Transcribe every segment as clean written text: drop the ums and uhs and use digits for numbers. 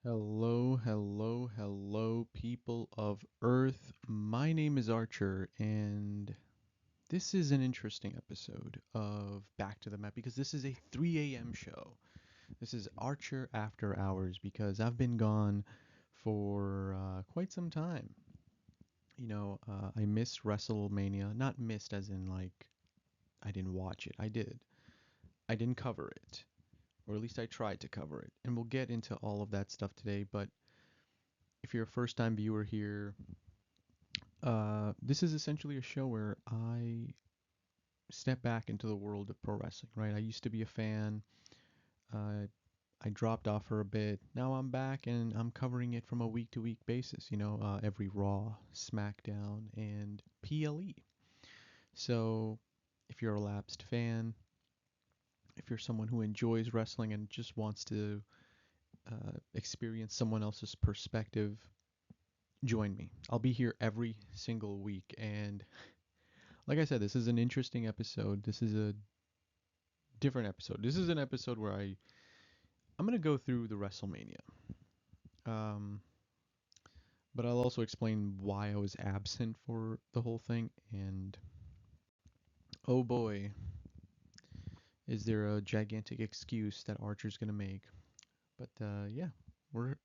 Hello, hello, hello, people of Earth. My name is Archer, and this is an interesting episode of Back to the Map because this is a 3 a.m. show. This is Archer After Hours because I've been gone for quite some time. I missed WrestleMania. Not missed as in like I didn't watch it. I did. I didn't cover it, or at least I tried to cover it. And we'll get into all of that stuff today, but if you're a first time viewer here, this is essentially a show where I step back into the world of pro wrestling, right? I used to be a fan. Uh, I dropped off for a bit. Now I'm back and I'm covering it from a week to week basis, every Raw, SmackDown, and PLE. So if you're a lapsed fan, if you're someone who enjoys wrestling and just wants to experience someone else's perspective, join me. I'll be here every single week. And like I said, this is an interesting episode. This is a different episode. This is an episode where I'm gonna go through the WrestleMania, um, but I'll also explain why I was absent for the whole thing. And oh boy, is there a gigantic excuse that Archer's gonna make? But yeah, we're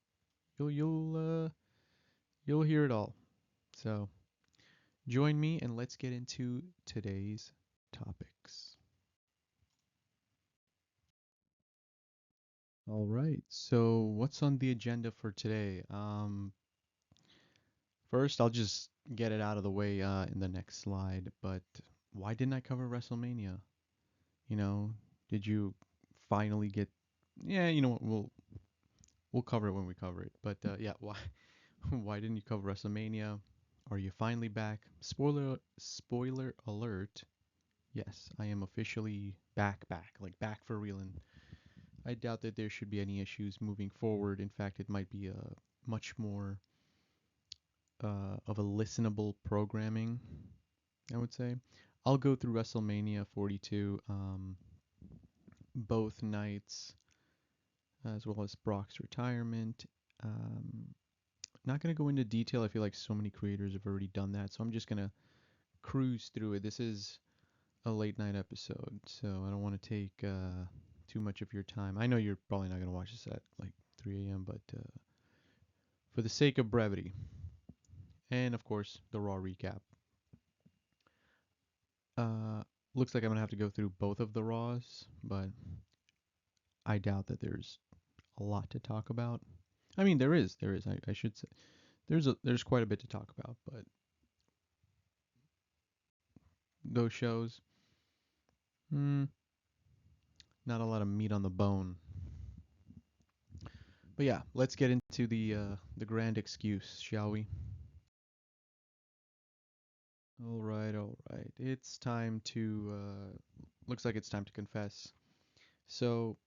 you'll you'll uh, you'll hear it all. So join me and let's get into today's topics. All right. So what's on the agenda for today? First, I'll just get it out of the way in the next slide. But why didn't I cover WrestleMania? You know, did you finally get? Yeah, you know what? We'll cover it when we cover it. But yeah, why why didn't you cover WrestleMania? Are you finally back? Spoiler alert. Yes, I am officially back, like back for real. And I doubt that there should be any issues moving forward. In fact, it might be a much more of a listenable programming, I would say. I'll go through WrestleMania 42, both nights, as well as Brock's retirement. Um, Not going to go into detail. I feel like so many creators have already done that, so I'm just going to cruise through it. This is a late night episode, so I don't want to take too much of your time. I know you're probably not going to watch this at like 3 a.m., but for the sake of brevity, and of course, the Raw recap. Uh, Looks like I'm gonna have to go through both of the Raws, but I doubt that there's a lot to talk about. I mean, there is. I should say there's quite a bit to talk about, but those shows, hmm, not a lot of meat on the bone. But yeah, let's get into the grand excuse, shall we? All right. It's time to looks like it's time to confess. So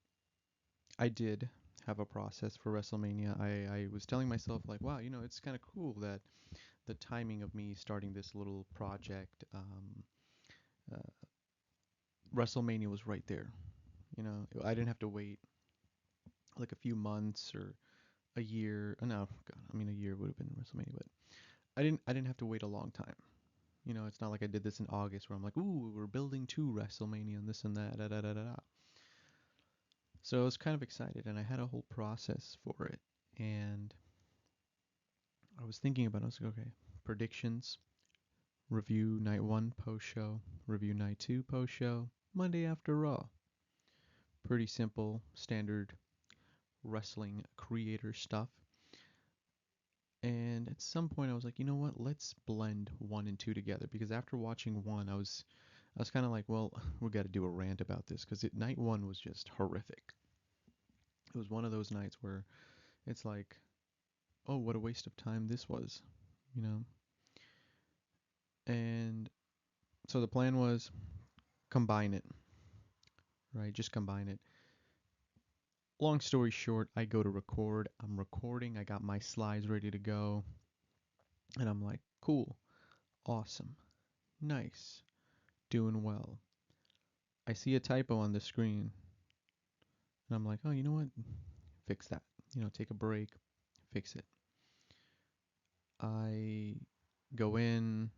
I did have a process for WrestleMania. I was telling myself like, wow, it's kind of cool that the timing of me starting this little project, uh, WrestleMania was right there. I didn't have to wait like a few months or a year. No, God, I mean a year would have been WrestleMania, but I didn't have to wait a long time. It's not like I did this in August where I'm like, ooh, we're building to WrestleMania and this and that, da da da da da. So I was kind of excited, and I had a whole process for it. And I was thinking about it. I was like, okay, predictions, review night one post show, review night two post show, Monday after Raw. Pretty simple, standard wrestling creator stuff. And at some point I was like, you know what? Let's blend one and two together because after watching one, I was kind of like, well, we got to do a rant about this because night one was just horrific. It was one of those nights where it's like, oh, what a waste of time this was, you know. And so the plan was combine it, right? Just combine it. Long story short, I go to record. I'm recording. I got my slides ready to go. And I'm like, cool, awesome, nice, doing well. I see a typo on the screen. And I'm like, oh, you know what? Fix that. take a break, fix it. I go in,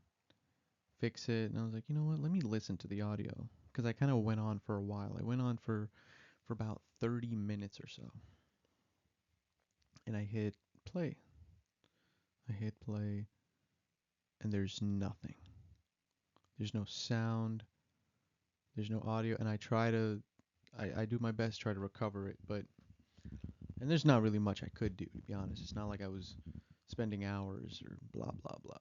fix it, and I was like, you know what? Let me listen to the audio because I kind of went on for a while. I went on for about 30 minutes or so, and I hit play. I hit play, and there's nothing. There's no sound. There's no audio, and I do my best to try to recover it, and there's not really much I could do, to be honest. It's not like I was spending hours or blah blah blah.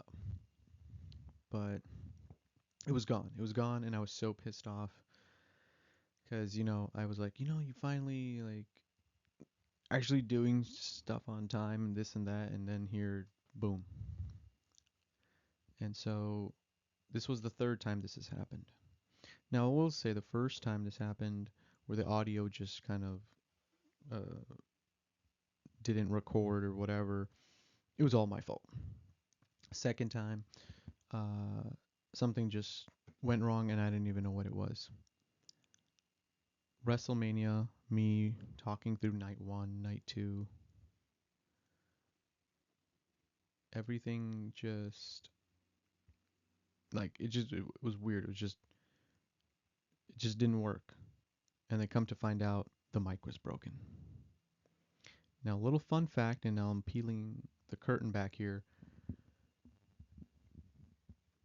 But it was gone. It was gone, and I was so pissed off because I was like, you finally like actually doing stuff on time and this and that, and then here, boom. And so this was the third time this has happened. Now I will say the first time this happened, where the audio just kind of didn't record or whatever, it was all my fault. Second time, uh, something just went wrong and I didn't even know what it was. WrestleMania, me talking through night one, night two, everything just like it was weird. It just didn't work. And they come to find out the mic was broken. Now, a little fun fact, and now I'm peeling the curtain back here.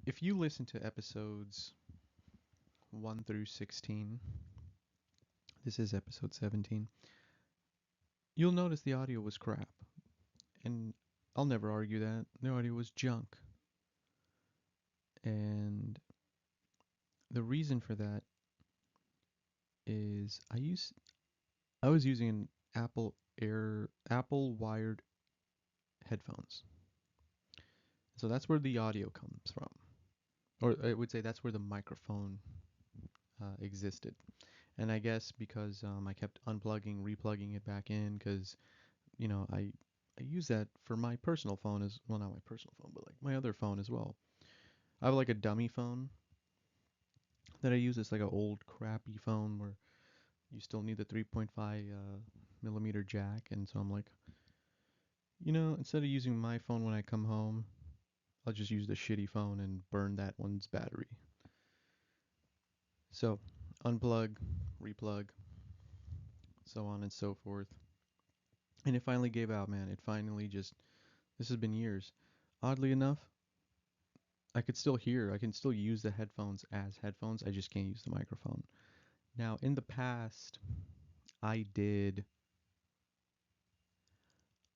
If you listen to episodes 1 through 16, this is episode 17, you'll notice the audio was crap. And I'll never argue that. The audio was junk. And the reason for that is I was using Apple wired headphones. So that's where the audio comes from. Or I would say that's where the microphone existed. And I guess because I kept unplugging, replugging it back in, because I use that for my personal phone as well, not my personal phone, but like my other phone as well. I have like a dummy phone that I use. It's like an old crappy phone where you still need the 3.5 millimeter jack, and so I'm like, instead of using my phone when I come home, I'll just use the shitty phone and burn that one's battery. So unplug, replug, so on and so forth. And it finally gave out, man. It finally just, this has been years. Oddly enough, I could still hear, I can still use the headphones as headphones. I just can't use the microphone. Now, in the past, I did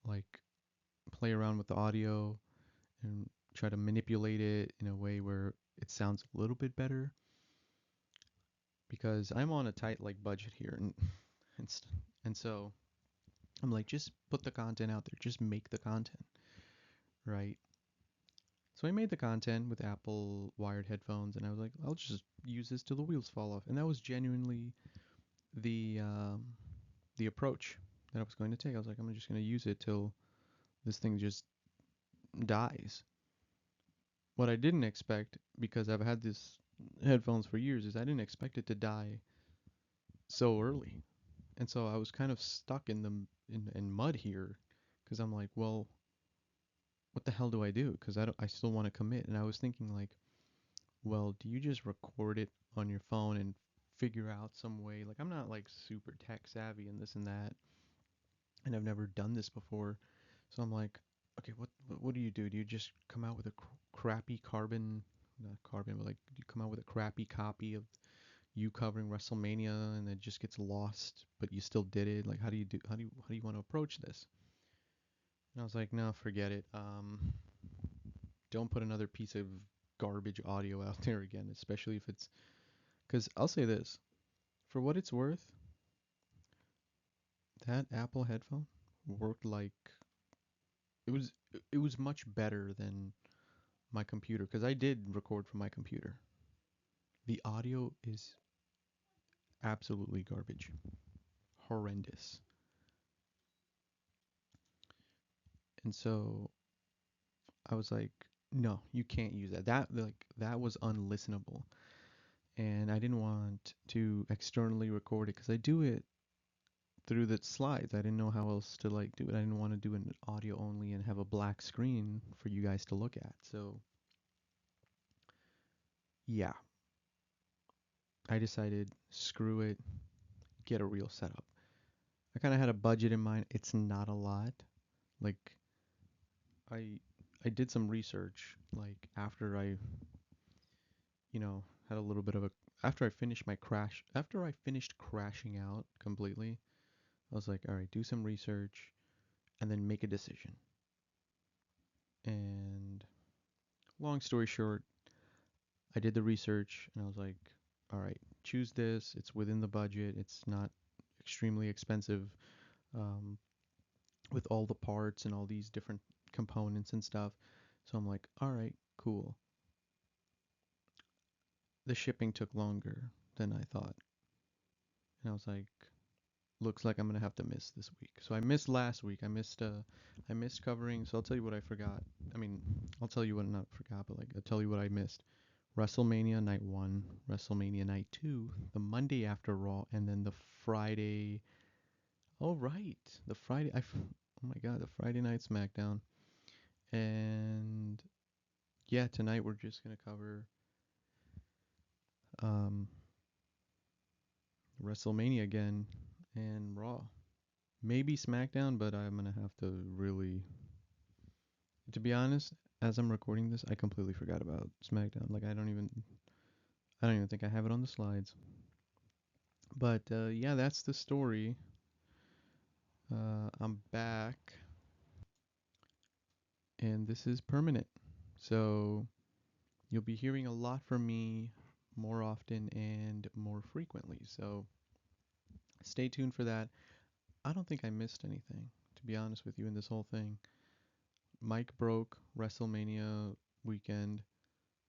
like play around with the audio and try to manipulate it in a way where it sounds a little bit better because I'm on a tight like budget here and, and so I'm like, just put the content out there, just make the content, right? So I made the content with Apple wired headphones, and I was like, I'll just use this till the wheels fall off, and that was genuinely the um, the approach that I was going to take. I was like, I'm just going to use it till this thing just dies. What I didn't expect, because I've had this headphones for years, is I didn't expect it to die so early, and so I was kind of stuck in mud here, because I'm like, well, what the hell do I do? Because I still want to commit, and I was thinking like, well, do you just record it on your phone and figure out some way? Like, I'm not like super tech savvy and this and that, and I've never done this before. So I'm like, okay, what do you do? Do you just come out with a crappy not carbon, but like, do you come out with a crappy copy of you covering WrestleMania and it just gets lost, but you still did it? Like, how do you want to approach this? And I was like, no, forget it. Don't put another piece of garbage audio out there again, especially if it's, because I'll say this, for what it's worth, that Apple headphone worked like it was it was much better than my computer because I did record from my computer. The audio is absolutely garbage. Horrendous. And so I was like, no, you can't use that. That was unlistenable. And I didn't want to externally record it because I do it through the slides. I didn't know how else to like do it. I didn't want to do an audio only and have a black screen for you guys to look at. So yeah, I decided screw it, get a real setup. I kind of had a budget in mind. It's not a lot. Like I I did some research like after I, had a little bit of a after I finished my crash, after I finished crashing out completely. I was like, all right, do some research and then make a decision. And long story short, I did the research and I was like, all right, choose this. It's within the budget. It's not extremely expensive, um, with all the parts and all these different components and stuff. So I'm like, all right, cool. The shipping took longer than I thought. And I was like, looks like I'm gonna have to miss this week. So I missed last week. I missed covering. So I'll tell you what I forgot. I mean, I'll tell you what not forgot, but like I'll tell you what I missed. WrestleMania Night 1, WrestleMania Night 2, the Monday after Raw, and then the Friday. Oh, right. The Friday. Oh my God, the Friday night SmackDown. And yeah, tonight we're just going to cover um, WrestleMania again and Raw. Maybe SmackDown, but I'm going to have to really. To be honest, as I'm recording this, I completely forgot about SmackDown. Like, I don't even think I have it on the slides. But yeah, that's the story. I'm back, and this is permanent. So you'll be hearing a lot from me more often and more frequently. So stay tuned for that. I don't think I missed anything, to be honest with you, in this whole thing. Mic broke WrestleMania weekend,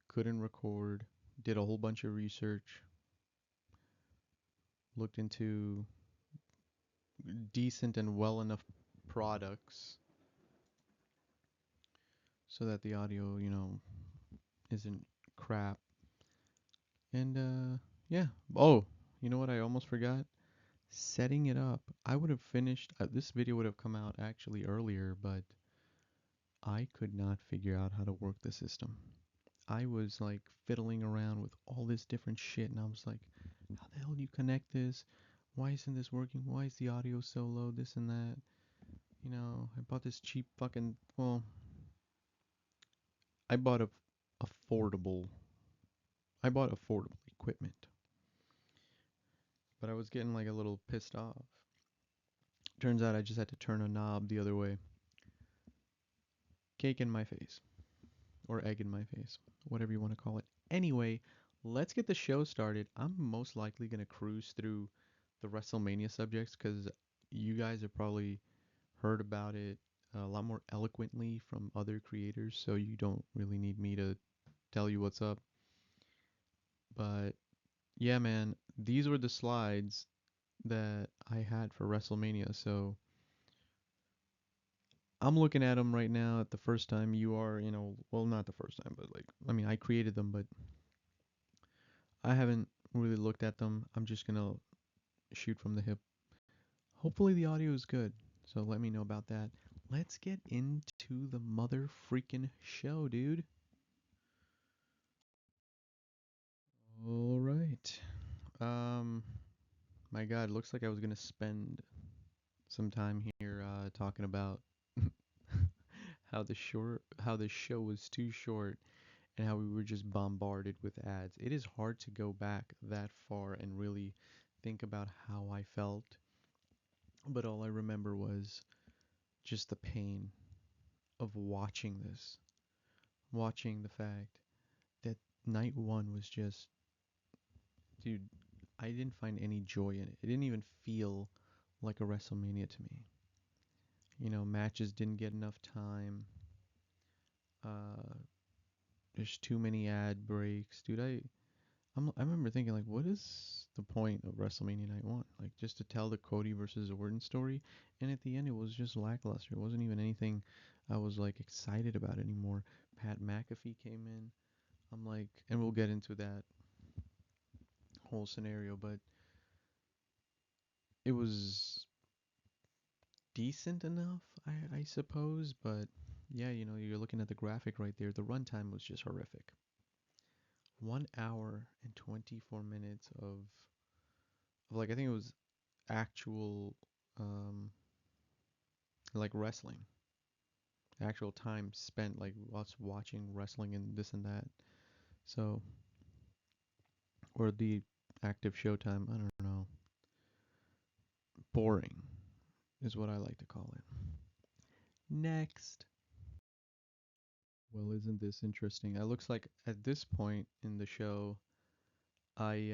couldn't record, did a whole bunch of research, looked into decent and well enough products so that the audio, isn't crap. And yeah. Oh, you know what I almost forgot? Setting it up. I would have finished this video would have come out actually earlier, but I could not figure out how to work the system. I was like fiddling around with all this different shit and I was like, how the hell do you connect this? Why isn't this working? Why is the audio so low? This and that. I bought this cheap fucking, well, I bought affordable I bought affordable equipment, but I was getting like a little pissed off. Turns out I just had to turn a knob the other way. Cake in my face. Or egg in my face. Whatever you want to call it. Anyway, let's get the show started. I'm most likely going to cruise through the WrestleMania subjects because you guys have probably heard about it a lot more eloquently from other creators, so you don't really need me to tell you what's up. But yeah, man, these were the slides that I had for WrestleMania, so I'm looking at them right now at the first time you are, well, not the first time, but like, I mean, I created them, but I haven't really looked at them. I'm just gonna shoot from the hip. Hopefully the audio is good, so let me know about that. Let's get into the mother freaking show, dude. All right. Um, my God, looks like I was gonna spend some time here talking about how the show was too short and how we were just bombarded with ads. It is hard to go back that far and really think about how I felt, but all I remember was just the pain of watching this, watching the fact that night one was just, dude, I didn't find any joy in it. It didn't even feel like a WrestleMania to me. Matches didn't get enough time. Uh, there's too many ad breaks, dude. I remember thinking like, what is the point of WrestleMania Night One? Like just to tell the Cody versus Orton story, and at the end it was just lackluster. It wasn't even anything I was like excited about anymore. Pat McAfee came in. I'm like, and we'll get into that whole scenario, but it was. decent enough, I suppose. But yeah, you're looking at the graphic right there. The runtime was just horrific. 1 hour and 24 minutes of like I think it was actual um like wrestling, actual time spent like us watching wrestling and this and that. So or the active showtime. I don't know. Boring is what I like to call it. Next. Well, isn't this interesting? It looks like at this point in the show, I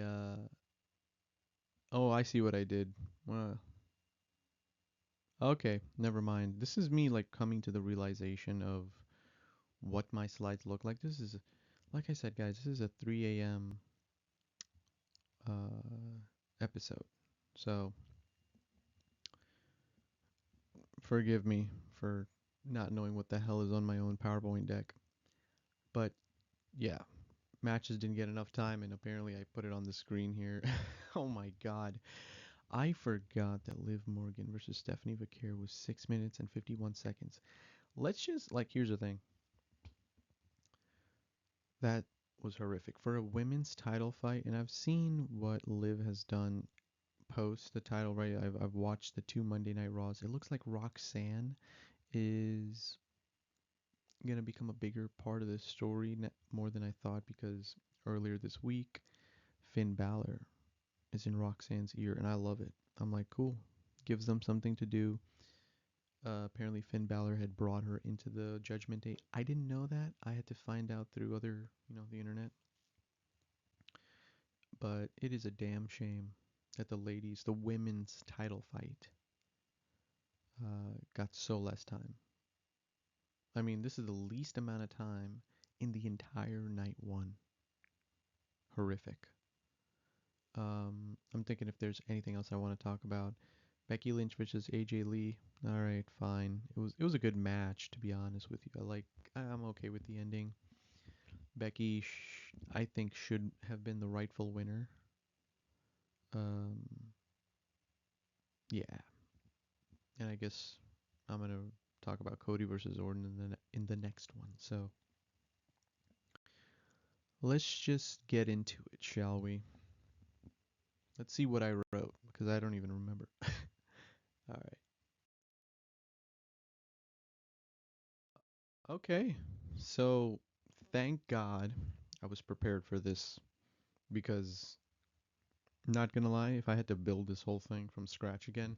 oh, I see what I did. Uh, okay, never mind. This is me like coming to the realization of what my slides look like. This is, like I said, guys, this is a 3 a.m. Episode. So forgive me for not knowing what the hell is on my own PowerPoint deck. But yeah, matches didn't get enough time, and apparently I put it on the screen here. Oh my god. I forgot that Liv Morgan versus Stephanie Vaquer was 6 minutes and 51 seconds. Let's just, like, here's the thing. That was horrific. For a women's title fight, and I've seen what Liv has done post the title, right? I've watched the 2 Monday Night Raws. It looks like Roxanne is going to become a bigger part of this story more than I thought because earlier this week, Finn Balor is in Roxanne's ear, and I love it. I'm like, cool. Gives them something to do. Apparently, Finn Balor had brought her into the Judgment Day. I didn't know that. I had to find out through other, the internet. But it is a damn shame that the women's title fight, got so less time. I mean, this is the least amount of time in the entire night one. Horrific. I'm thinking if there's anything else I want to talk about. Becky Lynch versus AJ Lee. All right, fine. It was a good match, to be honest with you. I'm okay with the ending. Becky, I think, should have been the rightful winner. Um, yeah, and I guess I'm gonna talk about Cody versus Orton in the next one. So let's just get into it, shall we? Let's see what I wrote because I don't even remember. All right. Okay. So thank God I was prepared for this because, not gonna lie, if I had to build this whole thing from scratch again,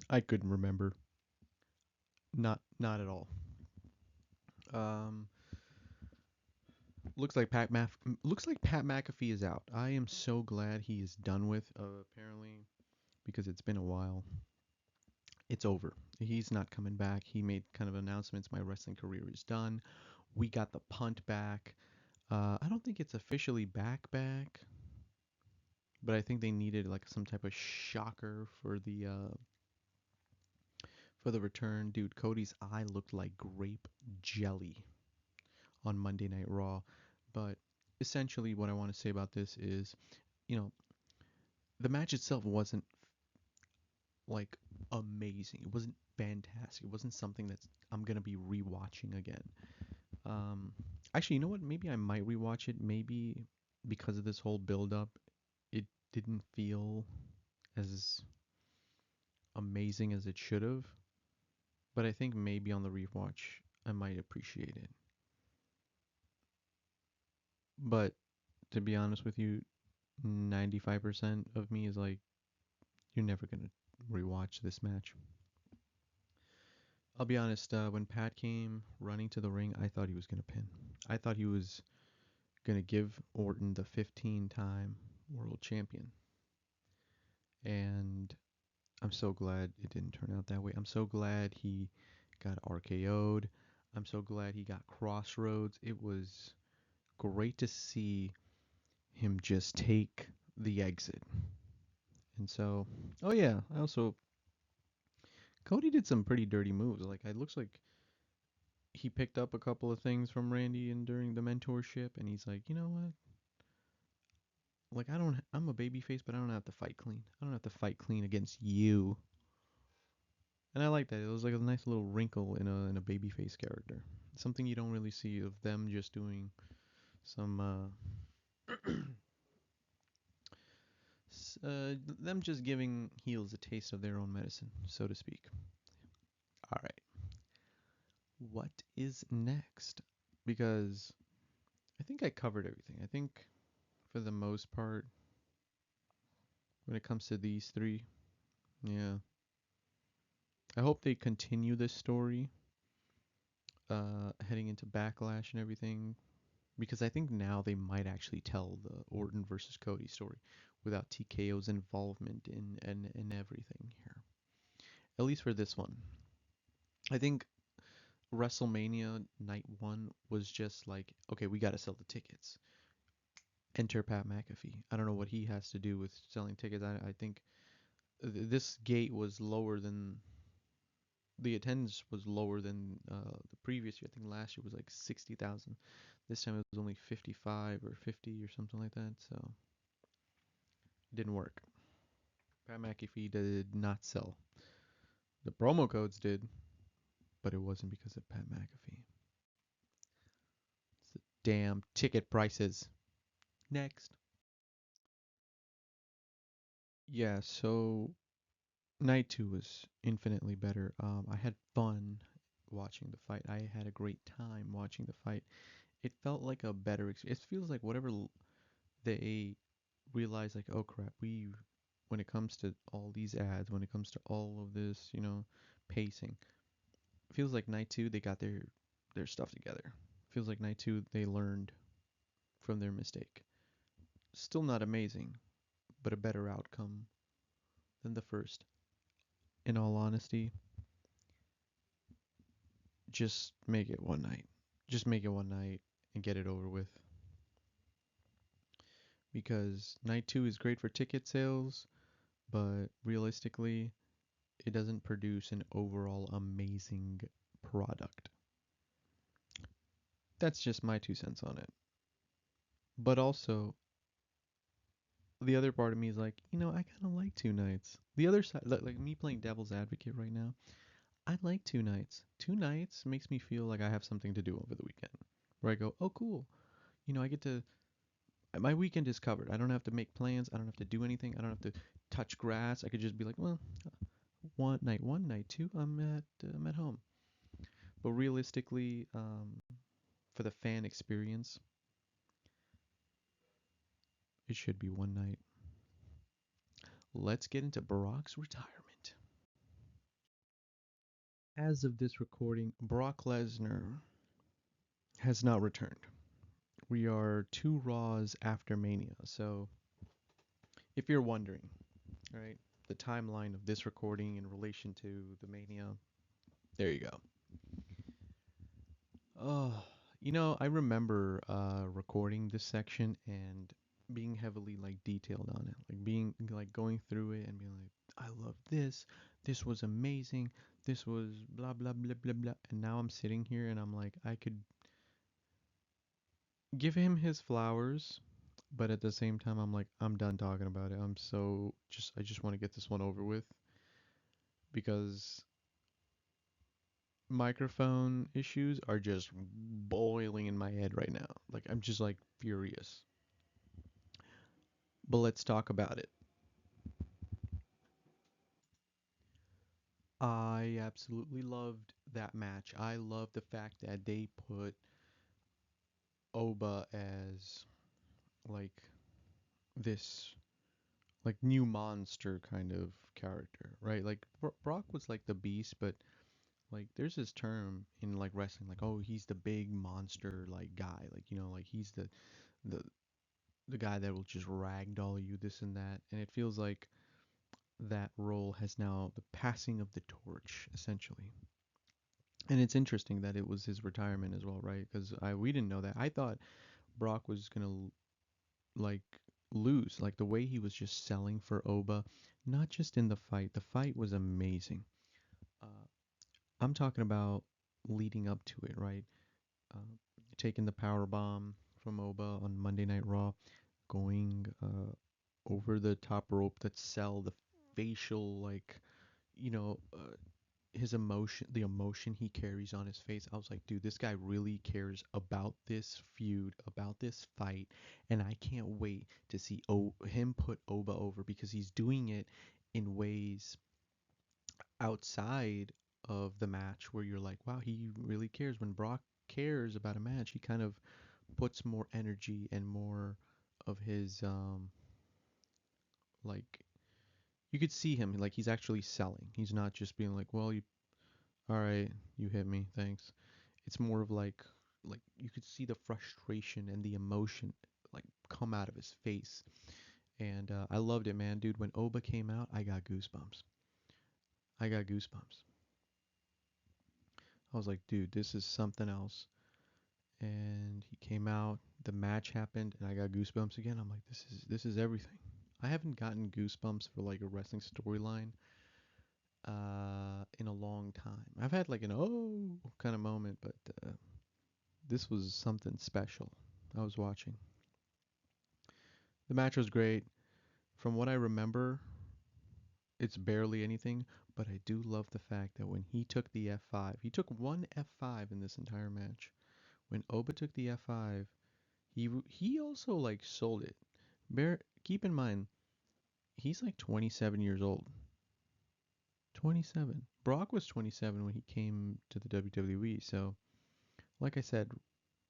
I couldn't remember. Not at all. Um, looks like Pat McAfee is out. I am so glad he is done with. Apparently, because it's been a while. It's over. He's not coming back. He made kind of announcements. My wrestling career is done. We got the punt back. I don't think it's officially back, but I think they needed like some type of shocker for the return. Dude, Cody's eye looked like grape jelly on Monday Night Raw. But essentially, what I want to say about this is, you know, the match itself wasn't like amazing. It wasn't fantastic. It wasn't something that I'm gonna be rewatching again. Um, Actually, you know what? Maybe I might rewatch it. Maybe because of this whole build up, it didn't feel as amazing as it should have. But I think maybe on the rewatch, I might appreciate it. But to be honest with you, 95% of me is like, you're never gonna rewatch this match. I'll be honest. When Pat came running to the ring, I thought he was gonna pin. I thought he was gonna give Orton the 15-time world champion, and I'm so glad it didn't turn out that way. I'm so glad he got RKO'd. I'm so glad he got Crossroads. It was great to see him just take the exit. And so, oh yeah, I also Cody did some pretty dirty moves. Like it looks like he picked up a couple of things from Randy and during the mentorship, and he's like, you know what? like I'm a baby face, but I don't have to fight clean. I don't have to fight clean against you. And I like that. It was like a nice little wrinkle in a baby face character. Something you don't really see of them just doing some them just giving heels a taste of their own medicine, so to speak. All right. What is next? Because I think I covered everything. I think for the most part when it comes to these three, yeah. I hope they continue this story heading into Backlash and everything, because I think now they might actually tell the Orton versus Cody story without TKO's involvement in everything here. At least for this one. I think WrestleMania night one was just like, okay, we got to sell the tickets. Enter Pat McAfee. I don't know what he has to do with selling tickets. I think this gate was lower than the attendance was lower than the previous year. I think last year was like 60,000. This time it was only 55 or 50 or something like that. So it didn't work. Pat McAfee did not sell. The promo codes did, but it wasn't because of Pat McAfee. It's the damn ticket prices. Next. Yeah, so night two was infinitely better. I had fun watching the fight. I had a great time watching the fight. It felt like a better experience. It feels like whatever they realize, like, oh crap, when it comes to all these ads, when it comes to all of this, pacing, it feels like night two they got their stuff together. Feels like night two they learned from their mistake. Still not amazing, but a better outcome than the first. In all honesty, just make it one night. Just make it one night and get it over with. Because night two is great for ticket sales, but realistically, it doesn't produce an overall amazing product. That's just my 2 cents on it. But also, the other part of me is like, I kind of like two nights. The other side, like me playing devil's advocate right now, I like two nights. Two nights makes me feel like I have something to do over the weekend. Where I go, oh, cool. I get to, my weekend is covered. I don't have to make plans. I don't have to do anything. I don't have to touch grass. I could just be like, well, one, night two, I'm at home. But realistically, for the fan experience, it should be one night. Let's get into Brock's retirement. As of this recording, Brock Lesnar has not returned. We are 2 Raws after Mania. So, if you're wondering, right, the timeline of this recording in relation to the Mania, there you go. Oh, I remember recording this section and being heavily like detailed on it, like being like going through it and being like, I love this. This was amazing. This was blah blah blah blah blah. And now I'm sitting here and I'm like, I could give him his flowers, but at the same time, I'm like, I'm done talking about it. I just want to get this one over with because microphone issues are just boiling in my head right now. Like, I'm just like furious. But let's talk about it. I absolutely loved that match. I love the fact that they put Oba as like this like new monster kind of character, right? Like Brock was like the beast, but like there's this term in like wrestling like, oh, he's the big monster like guy, like like he's the the guy that will just ragdoll you, this and that. And it feels like that role has now the passing of the torch essentially. And it's interesting that it was his retirement as well, right? Because I we didn't know that. I thought Brock was gonna like lose, like the way he was just selling for Oba, not just in the fight. The fight was amazing. Uh, I'm talking about leading up to it, right? Uh, Taking the power bomb from Oba on Monday Night Raw. going over the top rope that sell the facial, like, you know, his emotion, the emotion he carries on his face. I was like, dude, this guy really cares about this feud, about this fight, and I can't wait to see him put Oba over, because he's doing it in ways outside of the match where you're like, wow, he really cares. When Brock cares about a match, he kind of puts more energy and more of his like, you could see him like he's actually selling. He's not just being like, well, you, all right, you hit me, thanks. It's more of like you could see the frustration and the emotion like come out of his face. And I loved it, man, dude. When Oba came out, I got goosebumps. I got goosebumps. I was like, dude, this is something else. And he came out, the match happened, and I got goosebumps again. I'm like, this is everything. I haven't gotten goosebumps for like a wrestling storyline in a long time. I've had like an oh kind of moment, but this was something special. I was watching. The match was great. From what I remember, it's barely anything, but I do love the fact that when he took the F5, he took one F5 in this entire match. When Oba took the F5, he also like sold it. Keep in mind, he's like 27 years old. 27. Brock was 27 when he came to the WWE. So, like I said,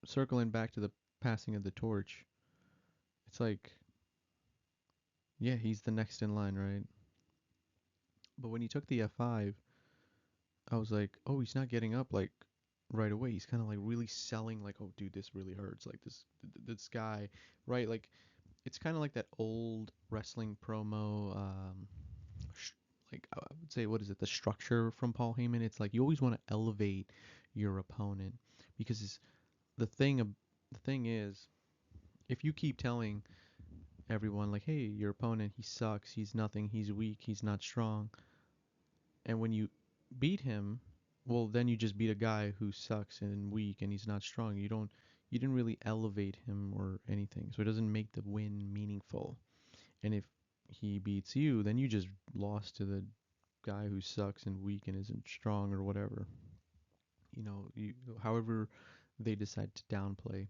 circling back to the passing of the torch, it's like, yeah, he's the next in line, right? But when he took the F5, I was like, oh, he's not getting up like right away. He's kind of like really selling, like, oh, dude, this really hurts. Like this guy, right? Like it's kind of like that old wrestling promo. Sh- like I would say, what is it? The structure from Paul Heyman. It's like you always want to elevate your opponent, because the thing. The thing is, if you keep telling everyone like, hey, your opponent, he sucks, he's nothing, he's weak, he's not strong, and when you beat him, well, then you just beat a guy who sucks and weak and he's not strong. You didn't really elevate him or anything, so it doesn't make the win meaningful. And if he beats you, then you just lost to the guy who sucks and weak and isn't strong or whatever. However they decide to downplay.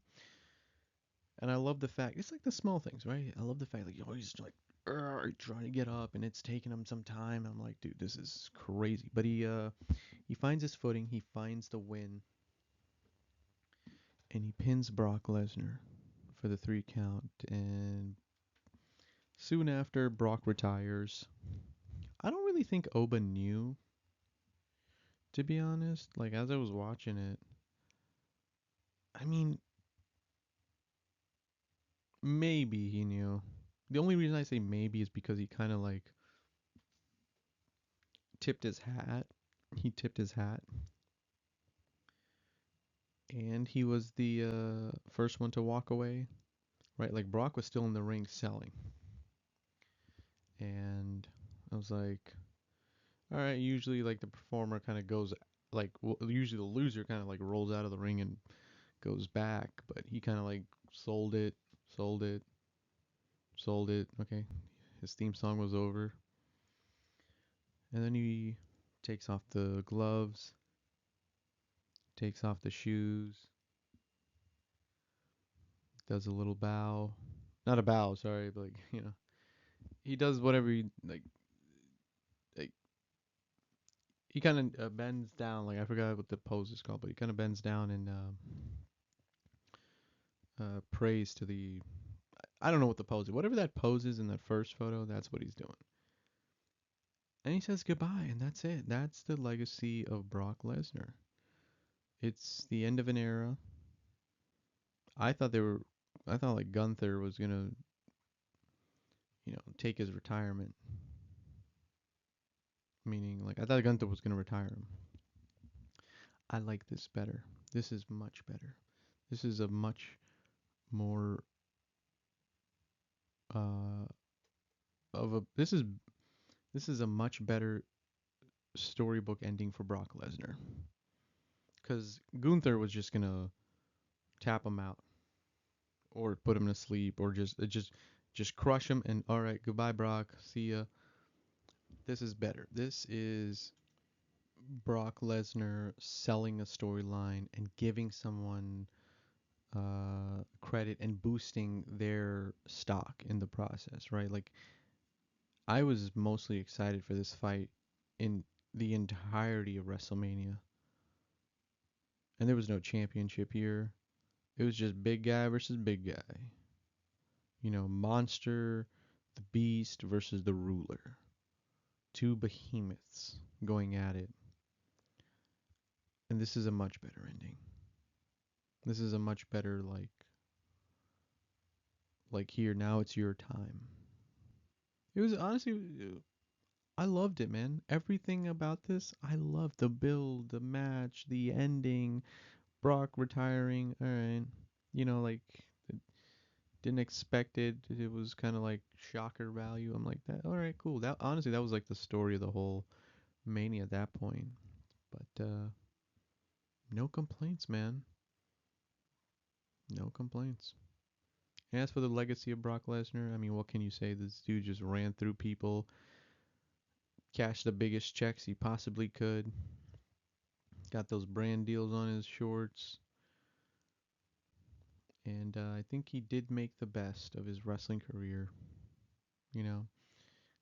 And I love the fact it's like the small things, right? I love the fact that you're always like trying to get up, and it's taking him some time. I'm like, dude, this is crazy. But he finds his footing, he finds the win, and he pins Brock Lesnar for the 3 count. And soon after, Brock retires. I don't really think Oba knew, to be honest. Like as I was watching it, I mean, maybe he knew. The only reason I say maybe is because he kind of like tipped his hat. He tipped his hat, and he was the first one to walk away. Right, like Brock was still in the ring selling, and I was like, all right. Usually, like the performer kind of goes, like usually the loser kind of like rolls out of the ring and goes back, but he kind of like sold it, sold it, sold it. Okay, his theme song was over, and then he takes off the gloves, takes off the shoes, does a little bow, not a bow, sorry, but like he does whatever he like he kind of bends down. Like I forgot what the pose is called, but he kind of bends down and prays to the. I don't know what the pose is. Whatever that pose is in that first photo, that's what he's doing. And he says goodbye, and that's it. That's the legacy of Brock Lesnar. It's the end of an era. I thought they were. I thought like Gunther was gonna, take his retirement. Meaning, like I thought Gunther was gonna retire him. I like this better. This is much better. This is a much more uh of a this is a much better storybook ending for Brock Lesnar, because Gunther was just gonna tap him out or put him to sleep, or just crush him and all right, goodbye, Brock. See ya. This is better. This is Brock Lesnar selling a storyline and giving someone credit and boosting their stock in the process, right? Like I was mostly excited for this fight in the entirety of WrestleMania, and there was no championship here. It was just big guy versus big guy. You know, Monster, the Beast versus the Ruler. Two behemoths going at it. And this is a much better ending. This is a much better like here now it's your time. It was honestly I loved it, man. Everything about this, I loved the build, the match, the ending, Brock retiring. All right, you know, like didn't expect it. It was kind of like shocker value. I'm like that. All right, cool. That honestly, that was like the story of the whole Mania at that point. But no complaints, man. No complaints. And as for the legacy of Brock Lesnar, I mean, what can you say? This dude just ran through people, cashed the biggest checks he possibly could, got those brand deals on his shorts, and I think he did make the best of his wrestling career. You know,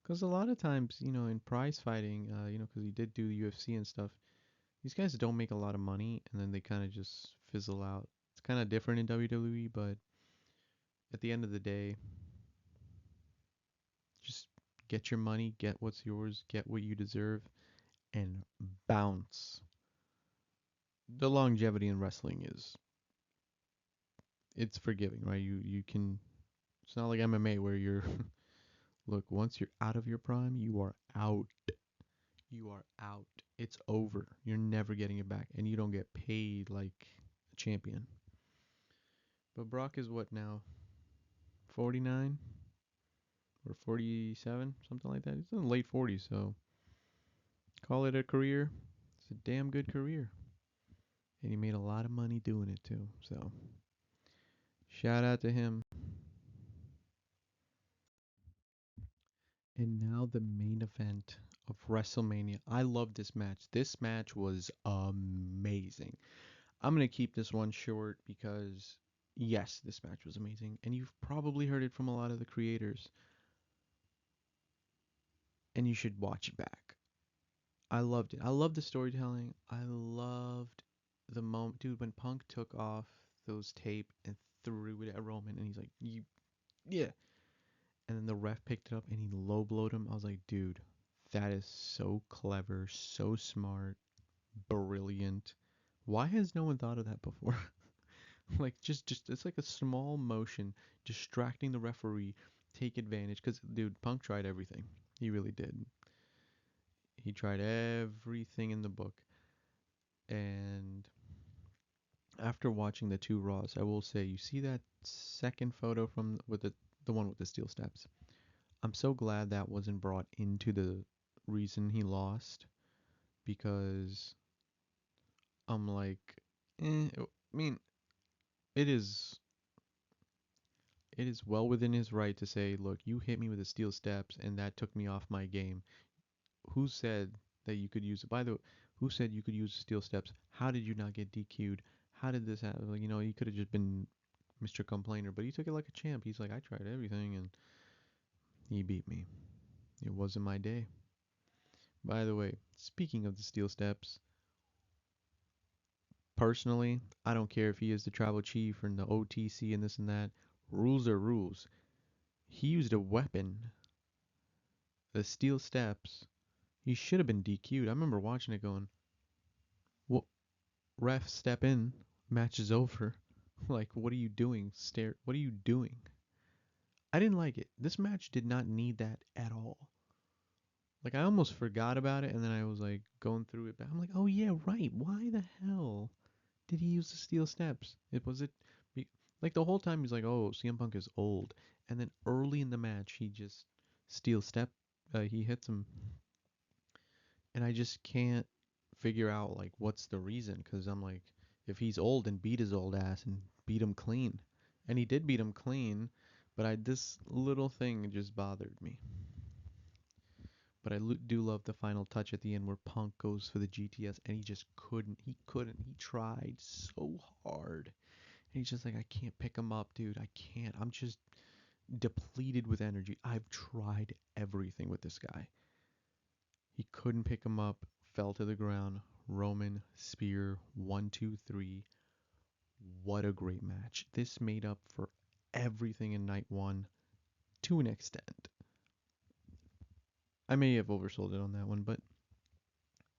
because a lot of times, you know, in prize fighting, you know, because he did do UFC and stuff, these guys don't make a lot of money, and then they kind of just fizzle out. It's kind of different in WWE, but at the end of the day, just get your money, get what's yours, get what you deserve, and bounce. The longevity in wrestling is it's forgiving, right? You can. It's not like MMA where you're look once you're out of your prime, you are out. You are out. It's over. You're never getting it back, and you don't get paid like a champion. But Brock is what now? 49 or 47, something like that. He's in the late 40s, so call it a career. It's a damn good career, and he made a lot of money doing it too. So shout out to him. And now the main event of WrestleMania. I love this match. This match was amazing. I'm going to keep this one short because, yes, this match was amazing. And you've probably heard it from a lot of the creators. And you should watch it back. I loved it. I loved the storytelling. I loved the moment. Dude, when Punk took off those tape and threw it at Roman, and he's like, yeah. And then the ref picked it up and he low blowed him. I was like, dude, that is so clever, so smart, brilliant. Why has no one thought of that before? Like just it's like a small motion distracting the referee, take advantage. Cause dude, Punk tried everything. He really did. He tried everything in the book. And after watching the two Raws, I will say, you see that second photo from with the one with the steel steps. I'm so glad that wasn't brought into the reason he lost because I'm like, I mean, it is it is well within his right to say, look, you hit me with the steel steps and that took me off my game. Who said that you could use it? By the way, who said you could use steel steps? How did you not get DQ'd? How did this happen? Like, you know, he could have just been Mr. Complainer, but he took it like a champ. He's like, I tried everything and he beat me. It wasn't my day. By the way, speaking of the steel steps, personally, I don't care if he is the tribal chief or in the OTC and this and that. Rules are rules. He used a weapon, the steel steps. He should have been DQ'd. I remember watching it going, "What? Ref, step in. Match is over." Like, what are you doing? Stare. What are you doing? I didn't like it. This match did not need that at all. Like, I almost forgot about it, and then I was like going through it. But I'm like, oh yeah, right. Why the hell did he use the steel steps? It was it. Like the whole time he's like, oh, CM Punk is old, and then early in the match he just steel step. He hits him, and I just can't figure out like what's the reason. Cause I'm like, if he's old, and beat his old ass and beat him clean, And he did beat him clean, but this little thing just bothered me. But I do love the final touch at the end where Punk goes for the GTS and he just couldn't. He couldn't. He tried so hard. And he's just like, I can't pick him up, dude. I can't. I'm just depleted with energy. I've tried everything with this guy. He couldn't pick him up. Fell to the ground. Roman, spear, 1, 2, 3. What a great match. This made up for everything in night one to an extent. I may have oversold it on that one, but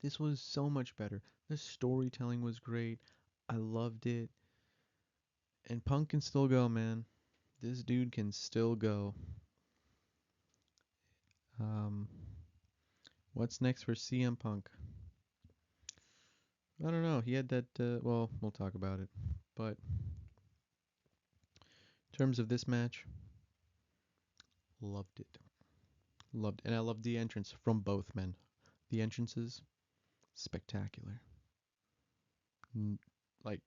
this was so much better. The storytelling was great. I loved it. And Punk can still go, man. This dude can still go. Um, what's next for CM Punk? I don't know. He had that. Well, we'll talk about it. But in terms of this match, loved it. Loved, and I loved the entrance from both men. The entrances, spectacular. Like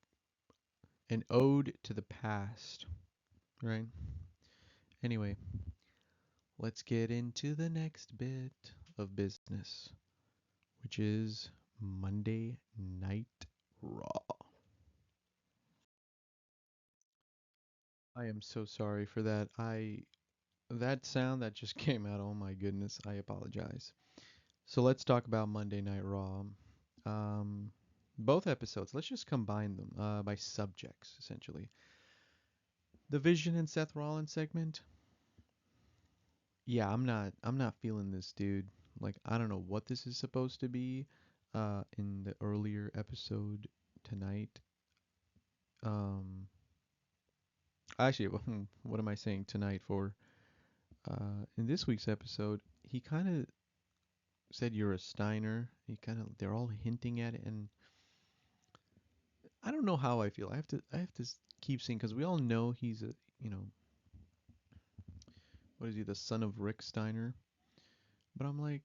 an ode to the past, right? Anyway, let's get into the next bit of business, which is Monday Night Raw. I am so sorry for that. That sound that just came out, oh my goodness, I apologize. So let's talk about Monday Night Raw. Um, both episodes, let's just combine them by subjects, essentially. The Vision and Seth Rollins segment. Yeah, I'm not feeling this, dude. Like, I don't know what this is supposed to be. In the earlier episode tonight. Um, actually, what am I saying tonight for? In this week's episode, he kind of said you're a Steiner. They're all hinting at it, and I don't know how I feel. I have to keep seeing because we all know he's a, what is he, the son of Rick Steiner? But I'm like,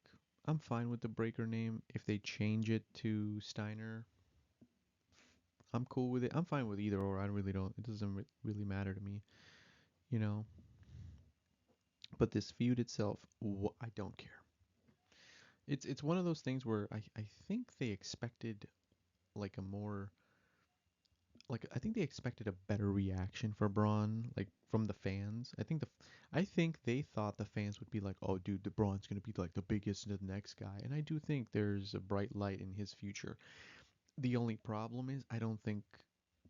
I'm fine with the Breaker name. If they change it to Steiner, I'm cool with it. I'm fine with either or. I really don't. It doesn't really matter to me, you know. But this feud itself, I don't care. It's one of those things where I think they expected like a more I think they expected a better reaction for Braun, like from the fans. I think they thought the fans would be like, "Oh, dude, the Braun's gonna be like the biggest, the next guy." And I do think there's a bright light in his future. The only problem is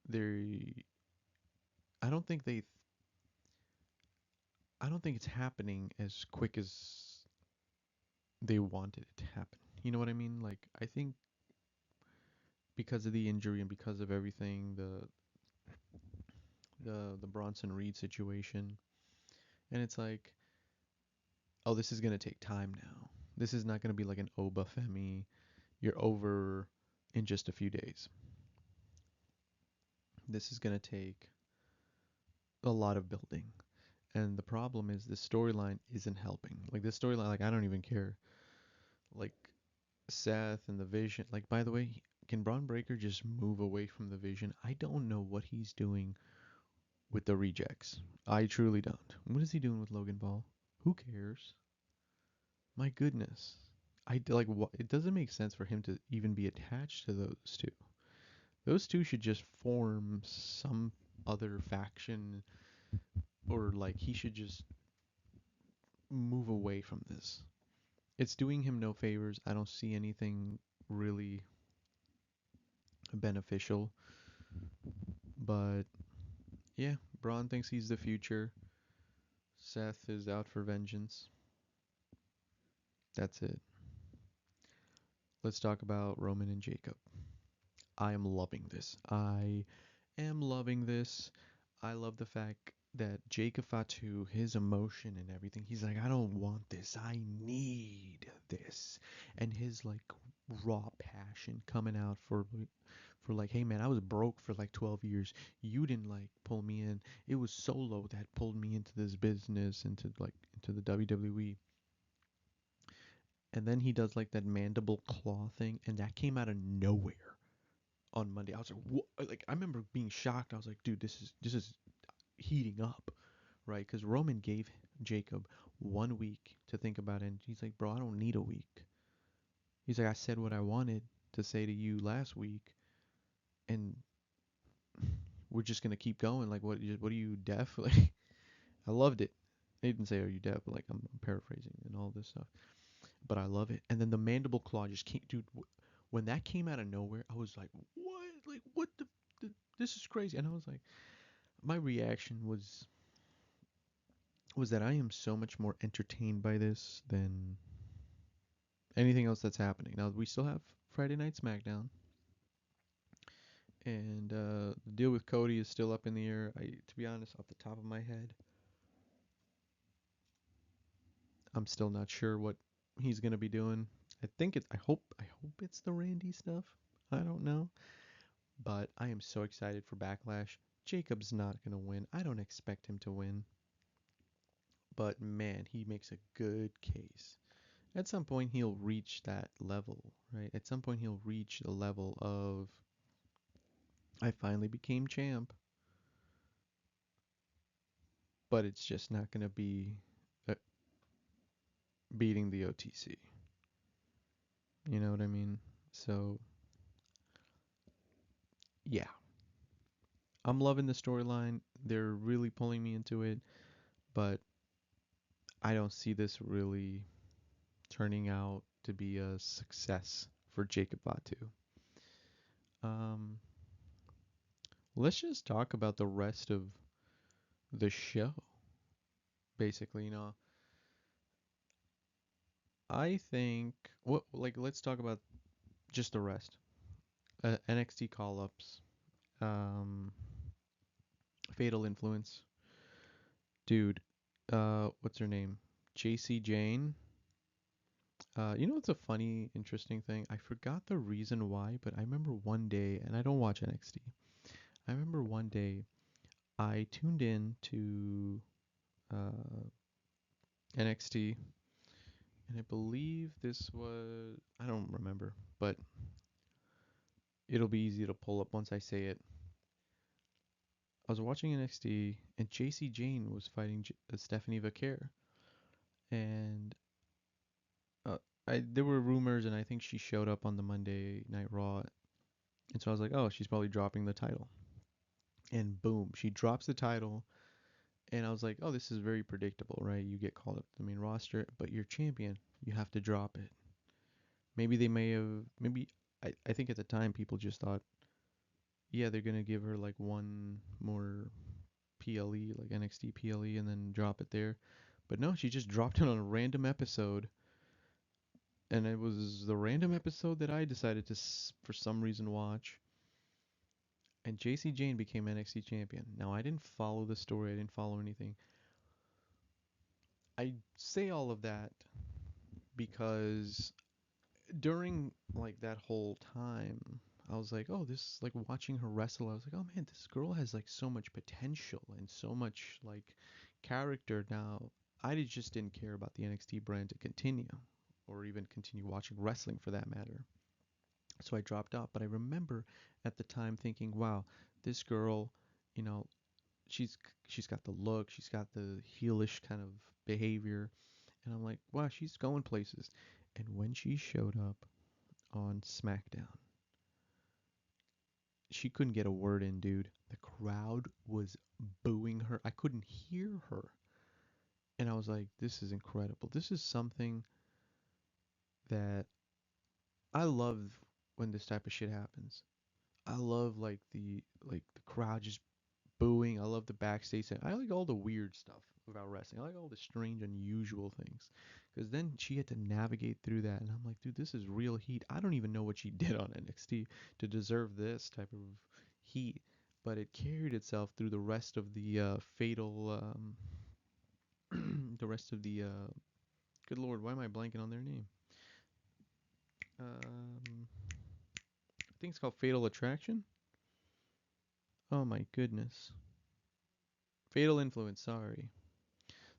they, I don't think they, I don't think it's happening as quick as they wanted it to happen. You know what I mean? Like I think because of the injury and because of everything, the Bronson Reed situation, and it's like, oh, this is gonna take time now. This is not gonna be like an Oba Femi. You're over in just a few days. This is gonna take a lot of building. And the problem is the storyline isn't helping. Like this storyline, like I don't even care. Like Seth and the Vision. Like by the way, can Braun Breaker just move away from the Vision? I don't know what he's doing with the rejects. I truly don't. What is he doing with Logan Paul? Who cares? My goodness. Like what? It doesn't make sense for him to even be attached to those two. Those two should just form some other faction, or like he should just move away from this. It's doing him no favors. I don't see anything really beneficial. But yeah, Braun thinks he's the future. Seth is out for vengeance. That's it. Let's talk about Roman and Jacob. I am loving this. I am loving this. I love the fact that Jacob Fatu, his emotion and everything, he's like, I don't want this. I need this. And his like raw passion coming out for like, hey man, I was broke for like 12 years. You didn't like pull me in. It was Solo that pulled me into this business, into the WWE. And then he does like that mandible claw thing, and that came out of nowhere on Monday. I was like, what? Like I remember being shocked. I was like, dude, this is heating up, right? Because Roman gave Jacob 1 week to think about it. And he's like, bro, I don't need a week. He's like, I said what I wanted to say to you last week, and we're just gonna keep going. Like, what are you deaf? Like, I loved it. He didn't say, "Are you deaf?" But like, I'm paraphrasing and all this stuff. But I love it. And then the mandible claw just came, dude. When that came out of nowhere, I was like, "What? Like, what the? This is crazy!" And I was like, my reaction was that I am so much more entertained by this than anything else that's happening. Now we still have Friday Night SmackDown, and the deal with Cody is still up in the air. To be honest, off the top of my head, I'm still not sure what he's gonna be doing. I think it's. I hope it's the Randy stuff. I don't know, but I am so excited for Backlash. Jacob's not gonna win. I don't expect him to win, but man, he makes a good case. At some point, he'll reach that level, right? At some point, he'll reach the level of I finally became champ, but it's just not gonna be uh, beating the OTC. You know what I mean? So yeah, I'm loving the storyline. They're really pulling me into it, but I don't see this really turning out to be a success for Jacob Fatu. Um, let's just talk about the rest of the show. Basically, I think what like let's talk about just the rest. NXT call-ups, um, Fatal Influence, dude. What's her name? Jacy Jane. What's a funny, interesting thing? I forgot the reason why, but I remember one day, and I don't watch NXT. I remember one day I tuned in to NXT, and I believe this was, I don't remember, but it'll be easy to pull up once I say it. I was watching NXT, and Jacy Jane was fighting Stephanie Vaquer, and uh, there were rumors, and I think she showed up on the Monday Night Raw, and so I was like, oh, she's probably dropping the title. And boom, she drops the title, and I was like, oh, this is very predictable, right? You get called up to the main roster, but you're champion, you have to drop it. Maybe they may have, maybe I think at the time people just thought, yeah, they're gonna give her like one more PLE, like NXT PLE, and then drop it there. But no, she just dropped it on a random episode, and it was the random episode that I decided to, for some reason, watch. And Jacy Jane became NXT champion. Now I didn't follow the story. I didn't follow anything. I say all of that because during like that whole time, I was like, oh, this like watching her wrestle. I was like, oh man, this girl has like so much potential and so much like character. Now just didn't care about the NXT brand to continue, or even continue watching wrestling for that matter. So I dropped off. But I remember at the time thinking, wow, this girl, you know, she's she's got the look, she's got the heelish kind of behavior, and I'm like, wow, she's going places. And when she showed up on SmackDown, she couldn't get a word in, dude. The crowd was booing her. I couldn't hear her. And I was like, this is incredible. This is something that I love when this type of shit happens. I love like the crowd just booing. I love the backstage. I like all the weird stuff about wrestling. I like all the strange, unusual things. Because then she had to navigate through that, and I'm like, dude, this is real heat. I don't even know what she did on NXT to deserve this type of heat, but it carried itself through the rest of the fatal, the rest of the. Good lord, why am I blanking on their name? I think it's called Fatal Attraction. Oh my goodness, Fatal Influence. Sorry,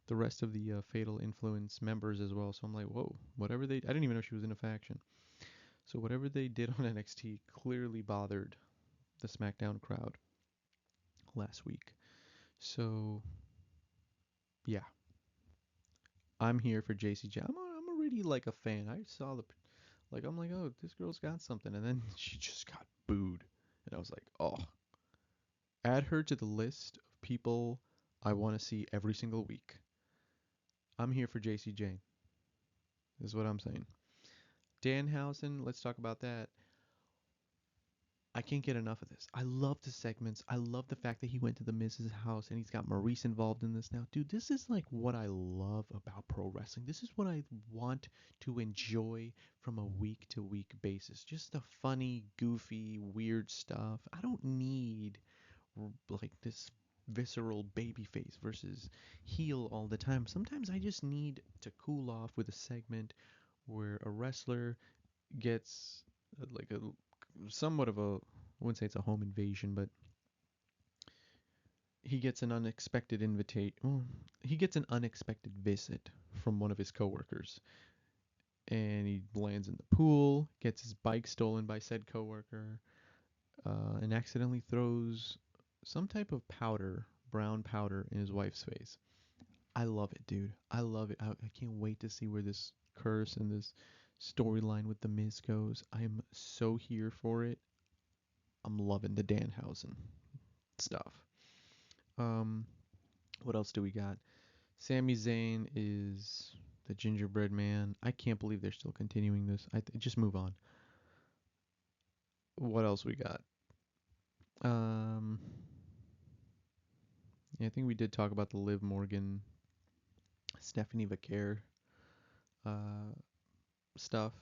the rest of the Fatal Influence members as well. So I'm like, whoa, whatever I didn't even know she was in a faction. So whatever they did on NXT clearly bothered the SmackDown crowd last week. So yeah, I'm here for Jacy J. I'm already like a fan. I saw the like I'm like, oh, this girl's got something, and then she just got booed, and I was like, oh, add her to the list of people I want to see every single week. I'm here for Jacy Jane. Is what I'm saying. Danhausen, let's talk about that. I can't get enough of this. I love the segments. I love the fact that he went to the Miz's house and he's got Maurice involved in this now. Dude, this is like what I love about pro wrestling. This is what I want to enjoy from a week to week basis. Just the funny, goofy, weird stuff. I don't need like this visceral babyface versus heel all the time. Sometimes I just need to cool off with a segment where a wrestler gets like a somewhat of a I wouldn't say it's a home invasion, but he gets an unexpected invitation. Well, he gets an unexpected visit from one of his coworkers, and he lands in the pool, gets his bike stolen by said coworker, and accidentally throws some type of powder, brown powder, in his wife's face. I love it, dude. I love it. I can't wait to see where this curse and this storyline with the Miz goes. I am so here for it. I'm loving the Danhausen stuff. Um, what else do we got? Sami Zayn is the gingerbread man. I can't believe they're still continuing this. Just move on. What else we got? Um, yeah, I think we did talk about the Liv Morgan, Stephanie Vaquer uh, stuff,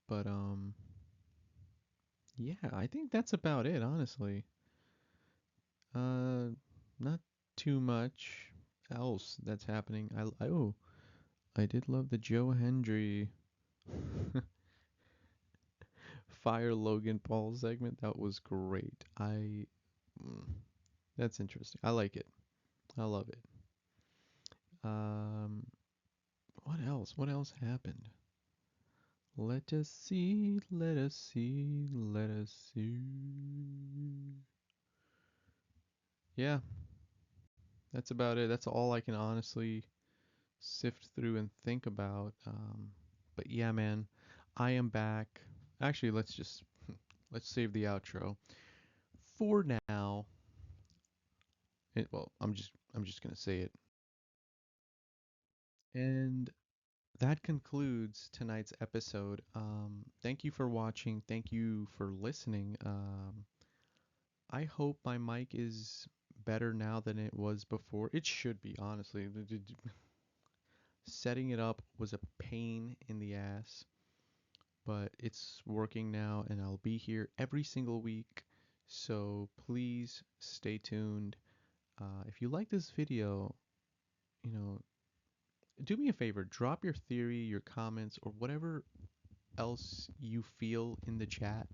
but yeah, I think that's about it, honestly. Uh, not too much else that's happening. I did love the Joe Hendry Fire Logan Paul segment. That was great. Mm, that's interesting. I like it. I love it. Um, what else? What else happened? Let us see. Let us see. Let us see. Yeah, that's about it. That's all I can honestly sift through and think about. But yeah, man, I am back. Actually, let's save the outro for now. Well, I'm just gonna say it. And that concludes tonight's episode. Thank you for watching. Thank you for listening. I hope my mic is better now than it was before. It should be, honestly. Setting it up was a pain in the ass, but it's working now, and I'll be here every single week. So please stay tuned. If you like this video, you know, do me a favor, drop your theory, your comments, or whatever else you feel in the chat.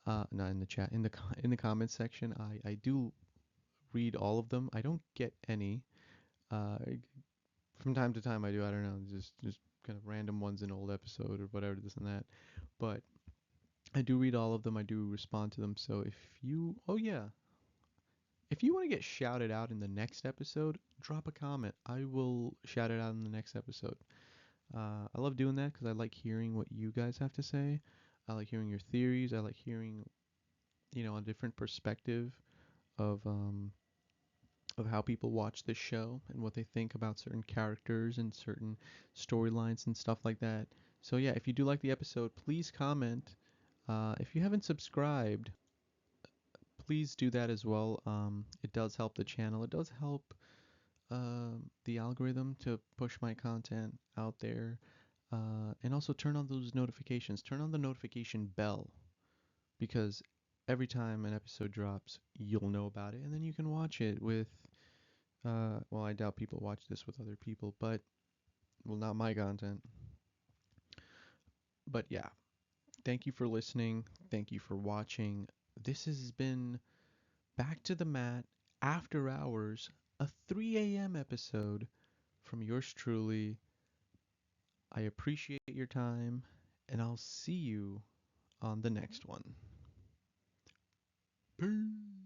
Not in the chat, in the comments section. I do read all of them. I don't get any. Uh, from time to time I do. I don't know, just kind of random ones in old episode or whatever, this and that. But I do read all of them. I do respond to them. So oh yeah, if you want to get shouted out in the next episode, drop a comment. I will shout it out in the next episode. I love doing that because I like hearing what you guys have to say. I like hearing your theories. I like hearing, a different perspective of how people watch this show and what they think about certain characters and certain storylines and stuff like that. So yeah, if you do like the episode, please comment. If you haven't subscribed, please do that as well. It does help the channel. It does help the algorithm to push my content out there. And also turn on those notifications. Turn on the notification bell because every time an episode drops, you'll know about it, and then you can watch it with. Well, I doubt people watch this with other people, but well, not my content. But yeah, thank you for listening. Thank you for watching. This has been Back to the Mat After Hours, a 3 a.m. episode from yours truly. I appreciate your time, and I'll see you on the next one. Peace.